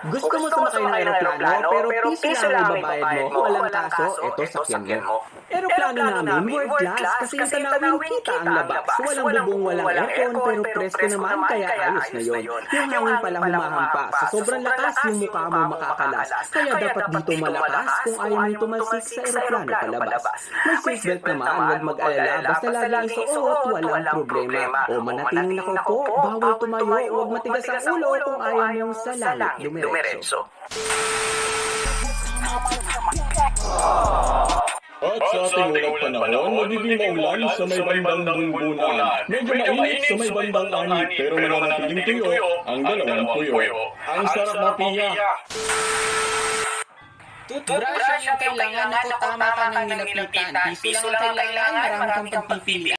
Gusto mo sumakay ng eroplano pero piso lang ang ibabayad mo, walang kaso, eto sakyan mo. Eroplano namin, world class, kasi yung tanawin kita ang labas. Walang bubong, walang aircon, pero presko naman, kaya ayos na yon. Yung hangin pala humahampa, sa sobrang lakas, yung mukha mo makakalas. Kaya dapat dito malakas kung ayaw mong tumalsik sa eroplano palabas. May seatbelt naman, huwag mag-alala, basta laging isuot, walang problema. O manatiling nakaupo, bawal tumayo, huwag matigas ang ulo kung ayaw mong sa langit dumiretso. At sa ating unang panahon, nagiging maulan sa may bandang bulbunan. Medyo mainit sa may bandang anit, pero mananatiling tuyo ang dalawang tuyo. Ang sarap na piya. Toothbrush ang kailangan, ako tama ka ng nilapitan. Piso lang ang kailangan, marami kang pagpipilian.